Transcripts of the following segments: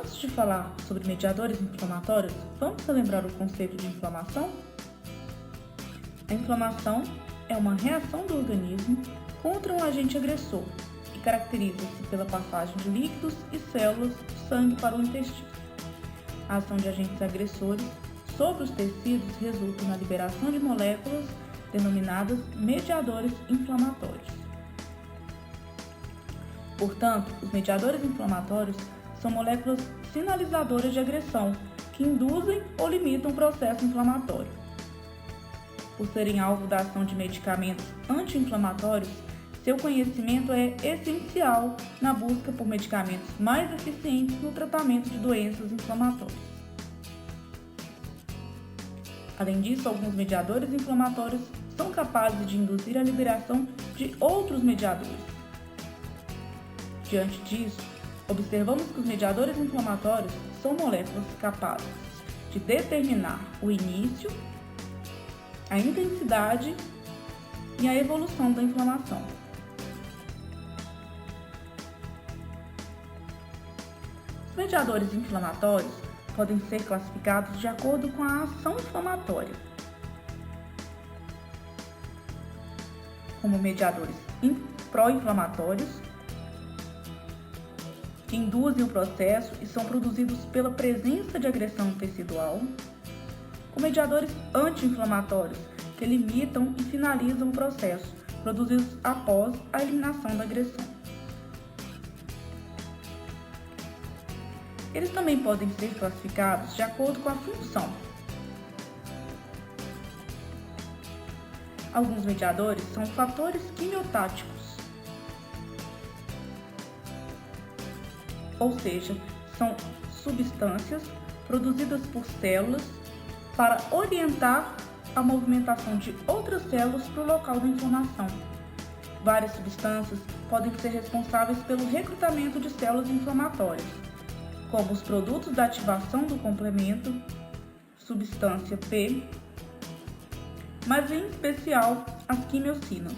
Antes de falar sobre mediadores inflamatórios, vamos relembrar o conceito de inflamação? A inflamação é uma reação do organismo contra um agente agressor e caracteriza-se pela passagem de líquidos e células do sangue para o intestino. A ação de agentes agressores sobre os tecidos resulta na liberação de moléculas denominadas mediadores inflamatórios. Portanto, os mediadores inflamatórios são moléculas sinalizadoras de agressão que induzem ou limitam o processo inflamatório. Por serem alvo da ação de medicamentos anti-inflamatórios, seu conhecimento é essencial na busca por medicamentos mais eficientes no tratamento de doenças inflamatórias. Além disso, alguns mediadores inflamatórios são capazes de induzir a liberação de outros mediadores. Diante disso, observamos que os mediadores inflamatórios são moléculas capazes de determinar o início, a intensidade e a evolução da inflamação. Os mediadores inflamatórios podem ser classificados de acordo com a ação inflamatória, como mediadores pró-inflamatórios, que induzem o processo e são produzidos pela presença de agressão tecidual, com mediadores anti-inflamatórios, que limitam e finalizam o processo, produzidos após a eliminação da agressão. Eles também podem ser classificados de acordo com a função. Alguns mediadores são fatores quimiotáticos, ou seja, são substâncias produzidas por células para orientar a movimentação de outras células para o local da inflamação. Várias substâncias podem ser responsáveis pelo recrutamento de células inflamatórias, como os produtos da ativação do complemento, substância P, mas em especial as quimiocinas.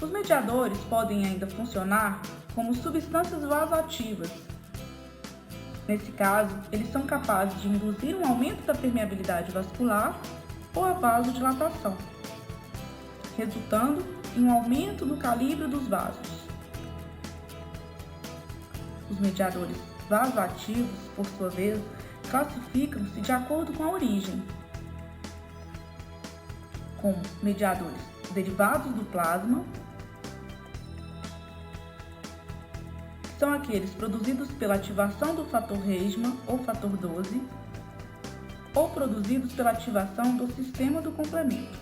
Os mediadores podem ainda funcionar como substâncias vasoativas. Nesse caso, eles são capazes de induzir um aumento da permeabilidade vascular ou a vasodilatação, resultando em um aumento do calibre dos vasos. Os mediadores vasoativos, por sua vez, classificam-se de acordo com a origem, como mediadores derivados do plasma, que são aqueles produzidos pela ativação do fator Reisman ou fator 12, ou produzidos pela ativação do sistema do complemento.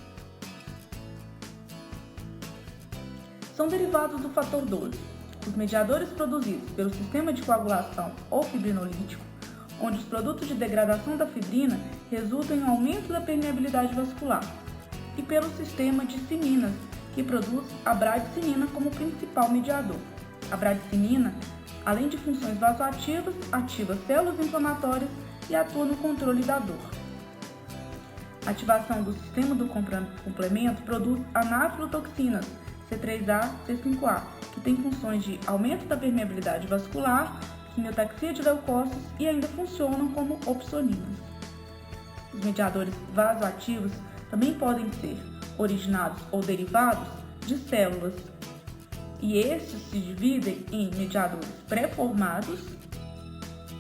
São derivados do fator 12, os mediadores produzidos pelo sistema de coagulação ou fibrinolítico, onde os produtos de degradação da fibrina resultam em aumento da permeabilidade vascular, e pelo sistema de cininas, que produz a bradicinina como principal mediador. A bradicinina, além de funções vasoativas, ativa células inflamatórias e atua no controle da dor. A ativação do sistema do complemento produz anaflotoxinas, C3A, C5A, que têm funções de aumento da permeabilidade vascular, quimiotaxia de leucócitos e ainda funcionam como opsoninas. Os mediadores vasoativos também podem ser originados ou derivados de células, e estes se dividem em mediadores pré-formados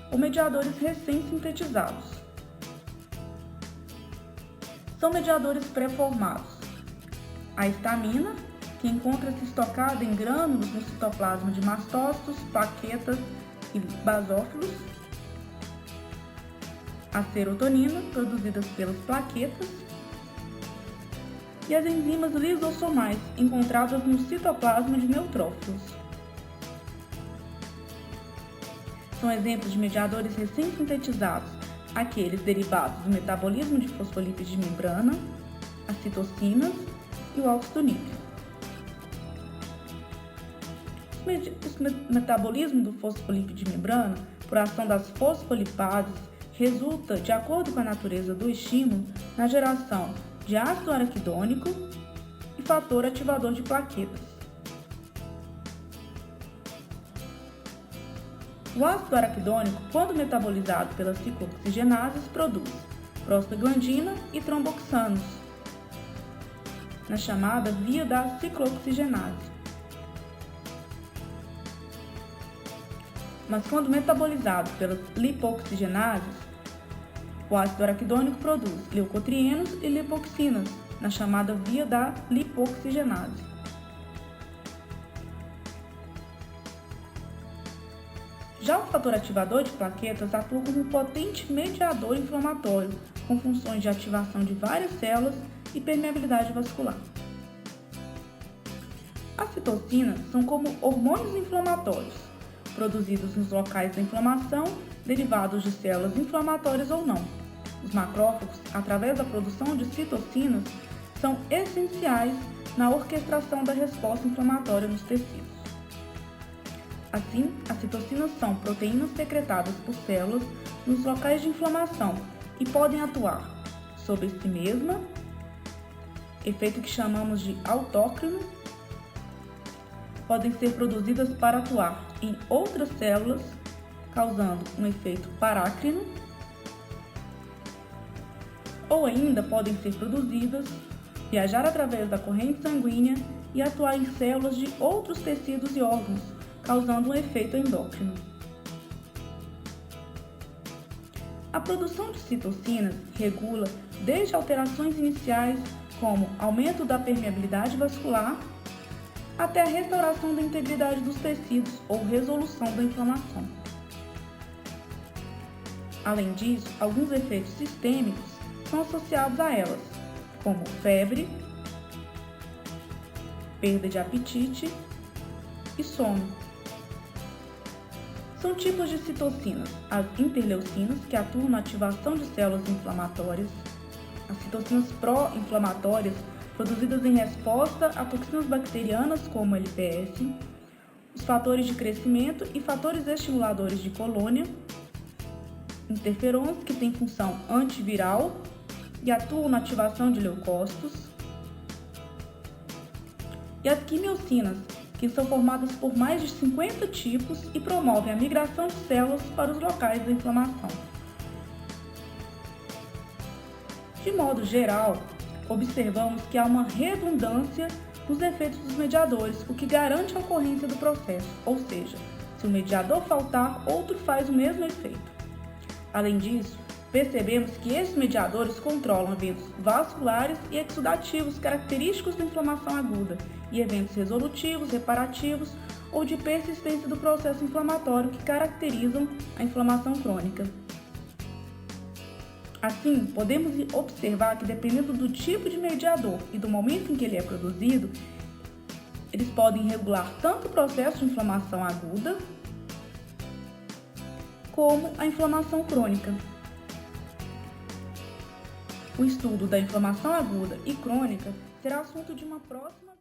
ou mediadores recém-sintetizados. São mediadores pré-formados: a histamina, que encontra-se estocada em grânulos no citoplasma de mastócitos, plaquetas e basófilos; a serotonina, produzidas pelas plaquetas; e as enzimas lisossomais, encontradas no citoplasma de neutrófilos. São exemplos de mediadores recém-sintetizados aqueles derivados do metabolismo de fosfolípides de membrana, as citocinas e o óxido nítrico. O metabolismo do fosfolípide de membrana, por ação das fosfolipases, resulta, de acordo com a natureza do estímulo, na geração de ácido araquidônico e fator ativador de plaquetas. O ácido araquidônico, quando metabolizado pelas ciclooxigenases, produz prostaglandina e tromboxanos, na chamada via da ciclooxigenase. Mas quando metabolizado pelas lipoxigenases, o ácido araquidônico produz leucotrienos e lipoxinas, na chamada via da lipoxigenase. Já o fator ativador de plaquetas atua como um potente mediador inflamatório, com funções de ativação de várias células e permeabilidade vascular. As citocinas são como hormônios inflamatórios, produzidos nos locais da inflamação, derivados de células inflamatórias ou não. Os macrófagos, através da produção de citocinas, são essenciais na orquestração da resposta inflamatória nos tecidos. Assim, as citocinas são proteínas secretadas por células nos locais de inflamação e podem atuar sobre si mesma, efeito que chamamos de autócrino, podem ser produzidas para atuar em outras células, causando um efeito parácrino, ou ainda podem ser produzidas, viajar através da corrente sanguínea e atuar em células de outros tecidos e órgãos, causando um efeito endócrino. A produção de citocinas regula desde alterações iniciais, como aumento da permeabilidade vascular, até a restauração da integridade dos tecidos ou resolução da inflamação. Além disso, alguns efeitos sistêmicos são associados a elas, como febre, perda de apetite e sono. São tipos de citocinas: as interleucinas, que atuam na ativação de células inflamatórias, as citocinas pró-inflamatórias, produzidas em resposta a toxinas bacterianas como LPS, os fatores de crescimento e fatores estimuladores de colônia, interferons, que têm função antiviral e atuam na ativação de leucócitos, e as quimiocinas, que são formadas por mais de 50 tipos e promovem a migração de células para os locais da inflamação. De modo geral, observamos que há uma redundância nos efeitos dos mediadores, o que garante a ocorrência do processo, ou seja, se o mediador faltar, outro faz o mesmo efeito. Além disso, percebemos que esses mediadores controlam eventos vasculares e exudativos característicos da inflamação aguda e eventos resolutivos, reparativos ou de persistência do processo inflamatório que caracterizam a inflamação crônica. Assim, podemos observar que, dependendo do tipo de mediador e do momento em que ele é produzido, eles podem regular tanto o processo de inflamação aguda como a inflamação crônica. O estudo da inflamação aguda e crônica será assunto de uma próxima